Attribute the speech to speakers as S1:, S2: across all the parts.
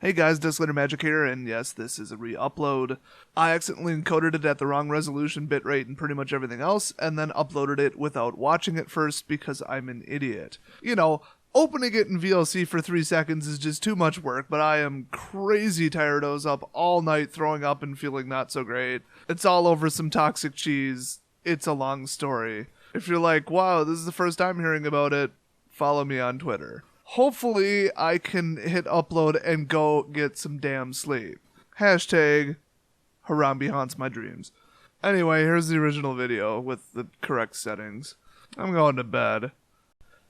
S1: Hey guys, Disclater Magic here, and yes, this is a re-upload. I accidentally encoded it at the wrong resolution, bitrate, and pretty much everything else, and then uploaded it without watching it first because I'm an idiot. You know, opening it in VLC for 3 seconds is just too much work, but I am crazy tired. I was up all night throwing up and feeling not so great. It's all over some toxic cheese. It's a long story. If you're like, wow, this is the first time hearing about it, follow me on Twitter. Hopefully, I can hit upload and go get some damn sleep. Hashtag Harambe haunts my dreams. Anyway, here's the original video with the correct settings. I'm going to bed.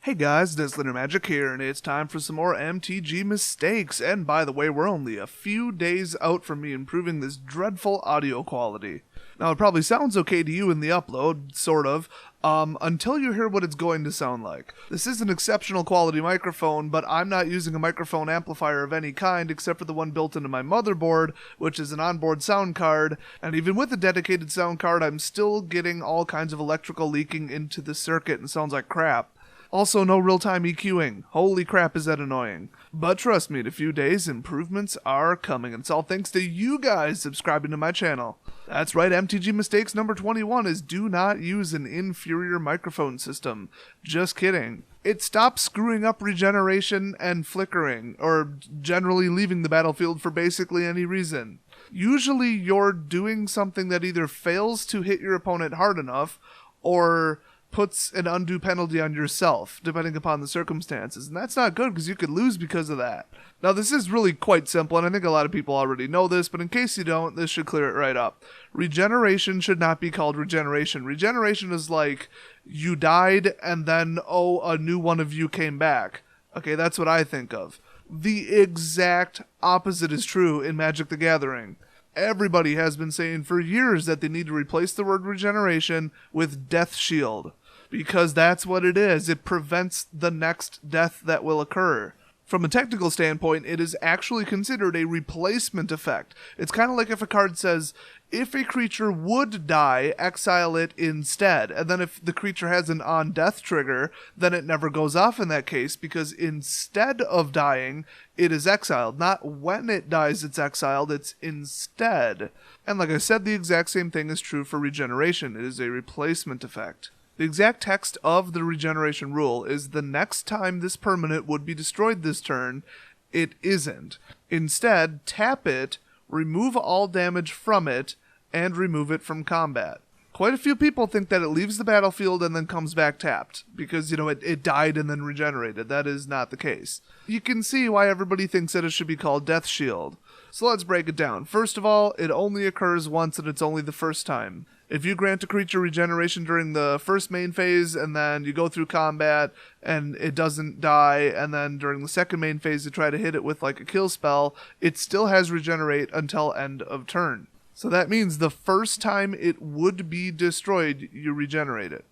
S1: Hey guys, Disclater Magic here, and it's time for some more MTG mistakes. And by the way, we're only a few days out from me improving this dreadful audio quality. Now, it probably sounds okay to you in the upload, sort of, until you hear what it's going to sound like. This is an exceptional quality microphone, but I'm not using a microphone amplifier of any kind except for the one built into my motherboard, which is an onboard sound card, and even with a dedicated sound card, I'm still getting all kinds of electrical leaking into the circuit and sounds like crap. Also, no real-time EQing. Holy crap, is that annoying. But trust me, in a few days, improvements are coming, and it's all thanks to you guys subscribing to my channel. That's right, MTG mistakes number 21 is do not use an inferior microphone system. Just kidding. It stops screwing up regeneration and flickering, or generally leaving the battlefield for basically any reason. Usually you're doing something that either fails to hit your opponent hard enough, or puts an undue penalty on yourself, depending upon the circumstances. And that's not good, because you could lose because of that. Now, this is really quite simple, and I think a lot of people already know this, but in case you don't, this should clear it right up. Regeneration should not be called regeneration. Regeneration is like, you died, and then, oh, a new one of you came back. Okay, that's what I think of. The exact opposite is true in Magic the Gathering. Everybody has been saying for years that they need to replace the word regeneration with death shield, because that's what it is. It prevents the next death that will occur. From a technical standpoint, it is actually considered a replacement effect. It's kind of like if a card says, if a creature would die, exile it instead. And then if the creature has an on-death trigger, then it never goes off in that case, because instead of dying, it is exiled. Not when it dies it's exiled, it's instead. And like I said, the exact same thing is true for regeneration. It is a replacement effect. The exact text of the regeneration rule is the next time this permanent would be destroyed this turn, it isn't. Instead, tap it, remove all damage from it, and remove it from combat. Quite a few people think that it leaves the battlefield and then comes back tapped, because, you know, it died and then regenerated. That is not the case. You can see why everybody thinks that it should be called Death Shield. So let's break it down. First of all, it only occurs once and it's only the first time. If you grant a creature regeneration during the first main phase, and then you go through combat, and it doesn't die, and then during the second main phase you try to hit it with like a kill spell, it still has regenerate until end of turn. So that means the first time it would be destroyed, you regenerate it.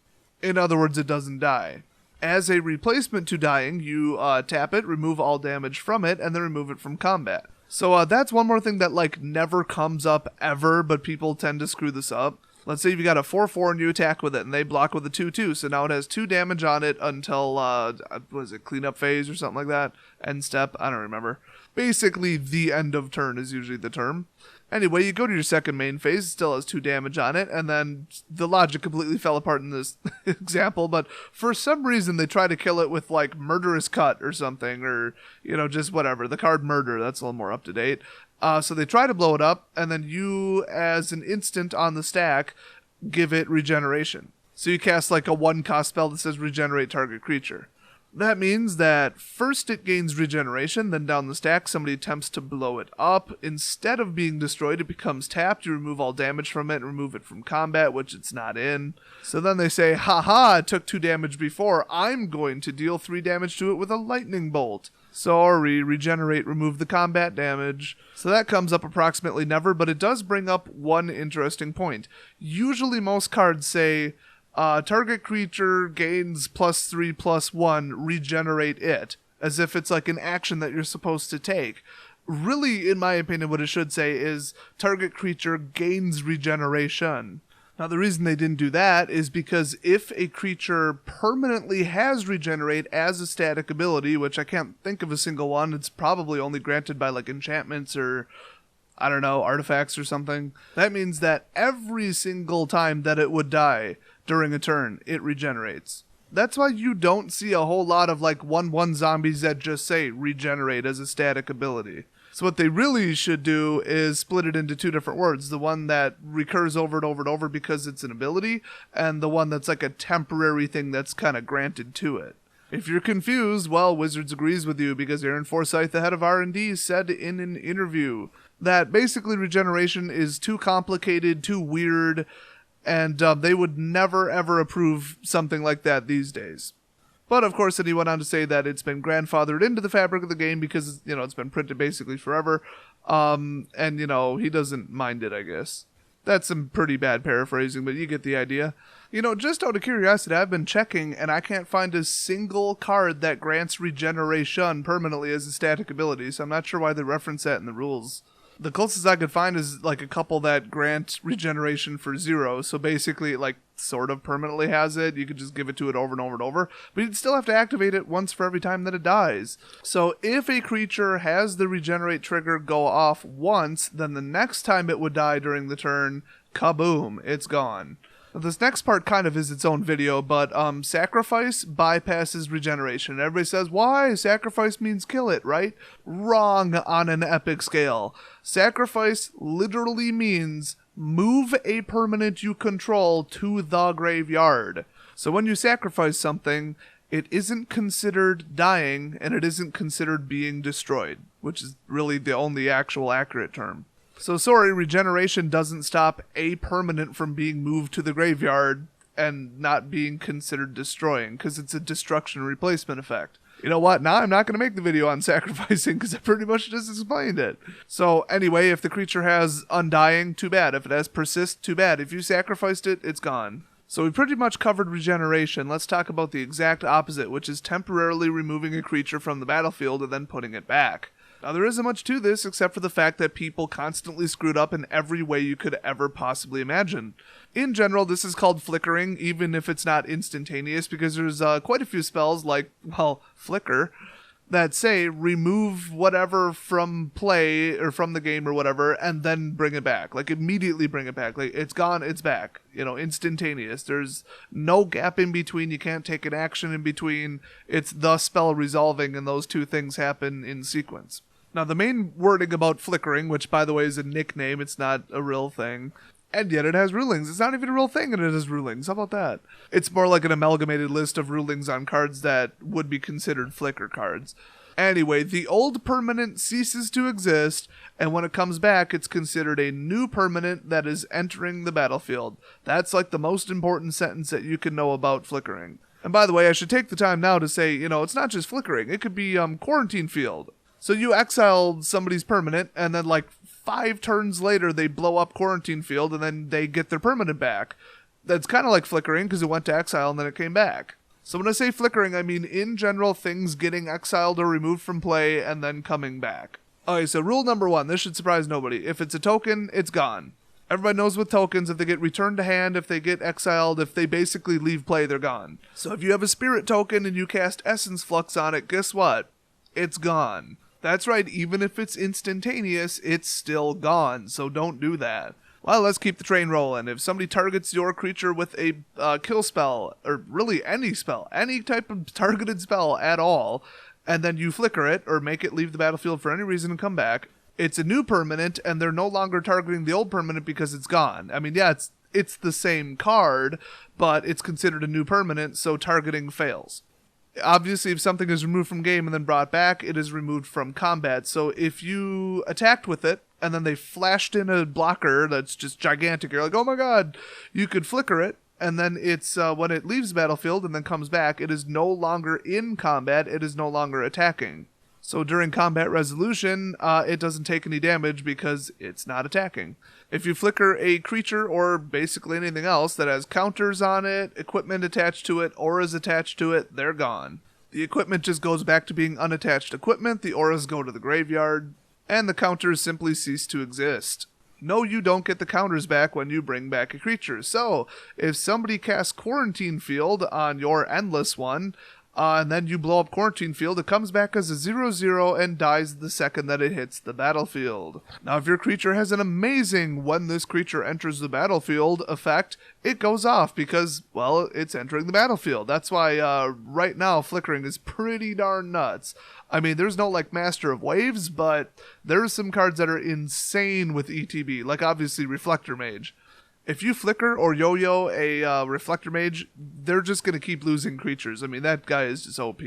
S1: In other words, it doesn't die. As a replacement to dying, you tap it, remove all damage from it, and then remove it from combat. So that's one more thing that like never comes up ever, but people tend to screw this up. Let's say you got a 4/4 and you attack with it, and they block with a 2/2, so now it has 2 damage on it until, cleanup phase or something like that? End step? I don't remember. Basically, the end of turn is usually the term. Anyway, you go to your second main phase, it still has 2 damage on it, and then the logic completely fell apart in this example, but for some reason they try to kill it with, like, Murderous Cut or something, or, you know, just whatever. The card Murder, that's a little more up to date. So they try to blow it up, and then you, as an instant on the stack, give it regeneration. So you cast like a 1-cost spell that says regenerate target creature. That means that first it gains regeneration, then down the stack somebody attempts to blow it up. Instead of being destroyed, it becomes tapped. You remove all damage from it and remove it from combat, which it's not in. So then they say, haha, it took 2 damage before. I'm going to deal 3 damage to it with a lightning bolt. Sorry, regenerate, remove the combat damage. So that comes up approximately never, but it does bring up one interesting point. Usually most cards say, target creature gains +3/+1, regenerate it, as if it's like an action that you're supposed to take. Really, in my opinion, what it should say is target creature gains regeneration. Now, the reason they didn't do that is because if a creature permanently has Regenerate as a static ability, which I can't think of a single one, it's probably only granted by like enchantments or, I don't know, artifacts or something. That means that every single time that it would die during a turn, it regenerates. That's why you don't see a whole lot of like 1/1 zombies that just say Regenerate as a static ability. So what they really should do is split it into two different words. The one that recurs over and over and over because it's an ability, and the one that's like a temporary thing that's kind of granted to it. If you're confused, well, Wizards agrees with you because Aaron Forsyth, the head of R&D, said in an interview that basically Regeneration is too complicated, too weird, and they would never ever approve something like that these days. But of course, then he went on to say that it's been grandfathered into the fabric of the game because, you know, it's been printed basically forever. And, you know, he doesn't mind it, I guess. That's some pretty bad paraphrasing, but you get the idea. You know, just out of curiosity, I've been checking and I can't find a single card that grants Regeneration permanently as a static ability, so I'm not sure why they reference that in the rules. The closest I could find is like a couple that grant Regeneration for 0, so basically like sort of permanently has it. You could just give it to it over and over and over, but you'd still have to activate it once for every time that it dies. So if a creature has the Regenerate trigger go off once, then the next time it would die during the turn, kaboom, it's gone. This next part kind of is its own video, but Sacrifice bypasses Regeneration. Everybody says, why? Sacrifice means kill it, right? Wrong on an epic scale. Sacrifice literally means move a permanent you control to the graveyard. So when you sacrifice something, it isn't considered dying, and it isn't considered being destroyed, which is really the only actual accurate term. So sorry, Regeneration doesn't stop a permanent from being moved to the graveyard and not being considered destroying, because it's a destruction replacement effect. You know what? Now I'm not going to make the video on sacrificing because I pretty much just explained it. So anyway, if the creature has Undying, too bad. If it has Persist, too bad. If you sacrificed it, it's gone. So we pretty much covered Regeneration. Let's talk about the exact opposite, which is temporarily removing a creature from the battlefield and then putting it back. Now, there isn't much to this except for the fact that people constantly screwed up in every way you could ever possibly imagine. In general, this is called Flickering, even if it's not instantaneous, because there's quite a few spells like, well, Flicker, that say remove whatever from play or from the game or whatever, and then bring it back. Like, immediately bring it back. Like, it's gone, it's back. You know, instantaneous. There's no gap in between. You can't take an action in between. It's the spell resolving, and those two things happen in sequence. Now, the main wording about Flickering, which, by the way, is a nickname, it's not a real thing, and yet it has rulings. It's not even a real thing, and it has rulings. How about that? It's more like an amalgamated list of rulings on cards that would be considered Flicker cards. Anyway, the old permanent ceases to exist, and when it comes back, it's considered a new permanent that is entering the battlefield. That's like the most important sentence that you can know about Flickering. And by the way, I should take the time now to say, you know, it's not just Flickering. It could be Quarantine Field. So you exiled somebody's permanent, and then like 5 turns later, they blow up Quarantine Field, and then they get their permanent back. That's kind of like Flickering, because it went to exile, and then it came back. So when I say Flickering, I mean in general things getting exiled or removed from play, and then coming back. Okay, so rule number 1, this should surprise nobody. If it's a token, it's gone. Everybody knows with tokens, if they get returned to hand, if they get exiled, if they basically leave play, they're gone. So if you have a Spirit token and you cast Essence Flux on it, guess what? It's gone. That's right, even if it's instantaneous, it's still gone, so don't do that. Well, let's keep the train rolling. If somebody targets your creature with a kill spell, or really any spell, any type of targeted spell at all, and then you flicker it, or make it leave the battlefield for any reason and come back, it's a new permanent, and they're no longer targeting the old permanent because it's gone. I mean, yeah, it's the same card, but it's considered a new permanent, so targeting fails. Obviously, if something is removed from game and then brought back, it is removed from combat. So if you attacked with it, and then they flashed in a blocker that's just gigantic, you're like, oh my god, you could flicker it, and then it's, when it leaves the battlefield and then comes back, it is no longer in combat, it is no longer attacking. So during combat resolution, it doesn't take any damage because it's not attacking. If you flicker a creature or basically anything else that has counters on it, equipment attached to it, auras attached to it, they're gone. The equipment just goes back to being unattached equipment, the auras go to the graveyard, and the counters simply cease to exist. No, you don't get the counters back when you bring back a creature. So, if somebody casts Quarantine Field on your Endless one, and then you blow up Quarantine Field, it comes back as a 0/0 and dies the second that it hits the battlefield. Now, if your creature has an amazing when this creature enters the battlefield effect, it goes off because, well, it's entering the battlefield. That's why right now Flickering is pretty darn nuts. I mean, there's no like Master of Waves, but there's some cards that are insane with ETB, like obviously Reflector Mage. If you flicker or yo-yo a Reflector Mage, they're just going to keep losing creatures. I mean, that guy is just OP.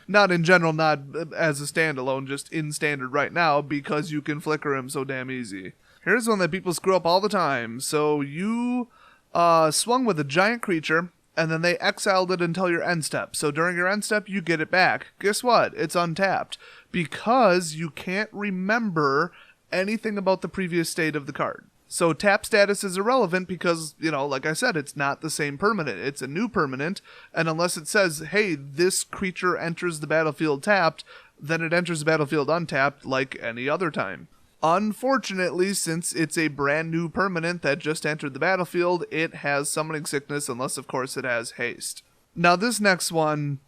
S1: Not in general, not as a standalone, just in standard right now, because you can flicker him so damn easy. Here's one that people screw up all the time. So you swung with a giant creature, and then they exiled it until your end step. So during your end step, you get it back. Guess what? It's untapped, because you can't remember anything about the previous state of the card. So tap status is irrelevant because, you know, like I said, it's not the same permanent. It's a new permanent, and unless it says, hey, this creature enters the battlefield tapped, then it enters the battlefield untapped like any other time. Unfortunately, since it's a brand new permanent that just entered the battlefield, it has Summoning Sickness unless, of course, it has haste. Now, this next one,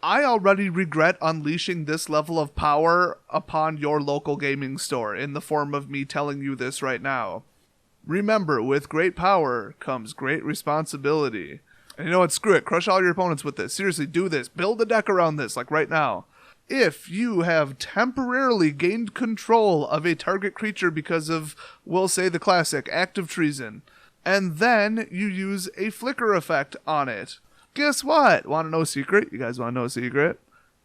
S1: I already regret unleashing this level of power upon your local gaming store in the form of me telling you this right now. Remember, with great power comes great responsibility. And you know what? Screw it. Crush all your opponents with this. Seriously, do this. Build a deck around this, like right now. If you have temporarily gained control of a target creature because of, we'll say the classic, Act of Treason, and then you use a flicker effect on it, guess what? Want to know a secret? You guys want to know a secret?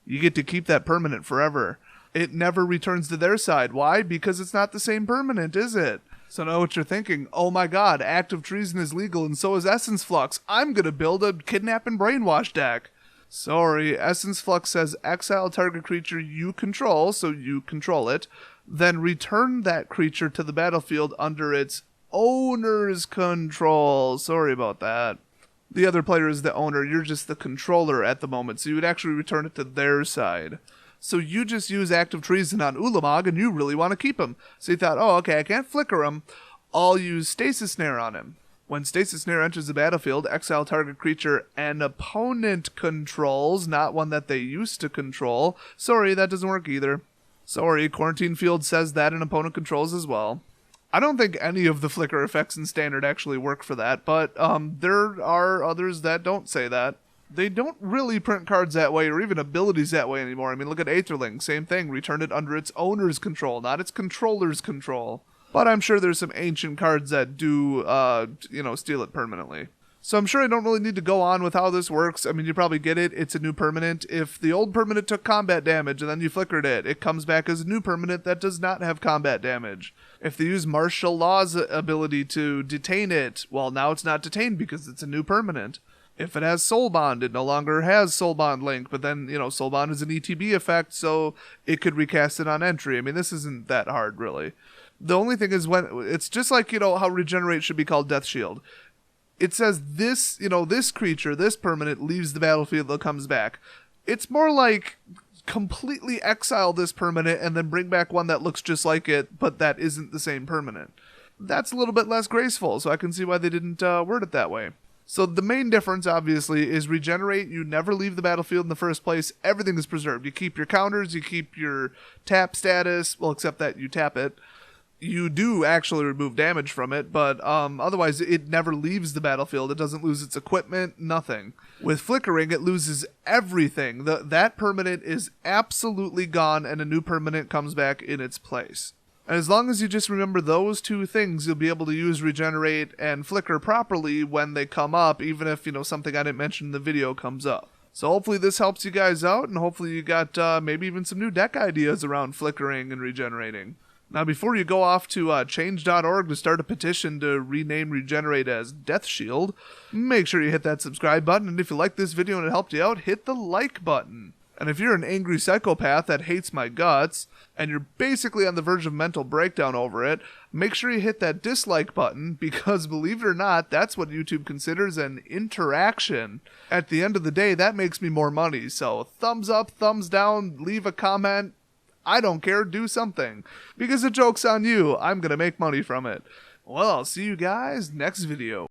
S1: You get to keep that permanent forever. It never returns to their side. Why? Because it's not the same permanent, is it? So now what you're thinking, oh my god, Act of Treason is legal and so is Essence Flux. I'm going to build a Kidnap and Brainwash deck. Sorry, Essence Flux says exile target creature you control, so you control it, then return that creature to the battlefield under its owner's control. Sorry about that. The other player is the owner, you're just the controller at the moment, so you would actually return it to their side. So you just use Act of Treason on Ulamog, and you really want to keep him. So you thought, oh, okay, I can't flicker him. I'll use Stasis Snare on him. When Stasis Snare enters the battlefield, exile target creature an opponent controls, not one that they used to control. Sorry, that doesn't work either. Sorry, Quarantine Field says that an opponent controls as well. I don't think any of the flicker effects in Standard actually work for that, but there are others that don't say that. They don't really print cards that way or even abilities that way anymore. I mean, look at Aetherling. Same thing. Return it under its owner's control, not its controller's control. But I'm sure there's some ancient cards that do, steal it permanently. So I'm sure I don't really need to go on with how this works. I mean, you probably get it. It's a new permanent. If the old permanent took combat damage and then you flickered it, it comes back as a new permanent that does not have combat damage. If they use Martial Law's ability to detain it, well, now it's not detained because it's a new permanent. If it has Soul Bond, it no longer has Soul Bond Link, but then, Soul Bond is an ETB effect, so it could recast it on entry. I mean, this isn't that hard, really. The only thing is when, it's just like, how Regenerate should be called Death Shield. It says this, this creature, this permanent, leaves the battlefield that comes back. It's more like completely exile this permanent and then bring back one that looks just like it, but that isn't the same permanent. That's a little bit less graceful, so I can see why they didn't word it that way. So the main difference, obviously, is Regenerate. You never leave the battlefield in the first place. Everything is preserved. You keep your counters, you keep your tap status, well, except that you tap it. You do actually remove damage from it, but otherwise it never leaves the battlefield. It doesn't lose its equipment, nothing. With Flickering, it loses everything. That permanent is absolutely gone, and a new permanent comes back in its place. And as long as you just remember those two things, you'll be able to use Regenerate and Flicker properly when they come up, even if, something I didn't mention in the video comes up. So hopefully this helps you guys out, and hopefully you got maybe even some new deck ideas around Flickering and Regenerating. Now, before you go off to change.org to start a petition to rename Regenerate as Death Shield, make sure you hit that subscribe button, and if you like this video and it helped you out, hit the like button. And if you're an angry psychopath that hates my guts, and you're basically on the verge of mental breakdown over it, make sure you hit that dislike button, because believe it or not, that's what YouTube considers an interaction. At the end of the day, that makes me more money, so thumbs up, thumbs down, leave a comment. I don't care, do something. Because the joke's on you, I'm gonna make money from it. Well, I'll see you guys next video.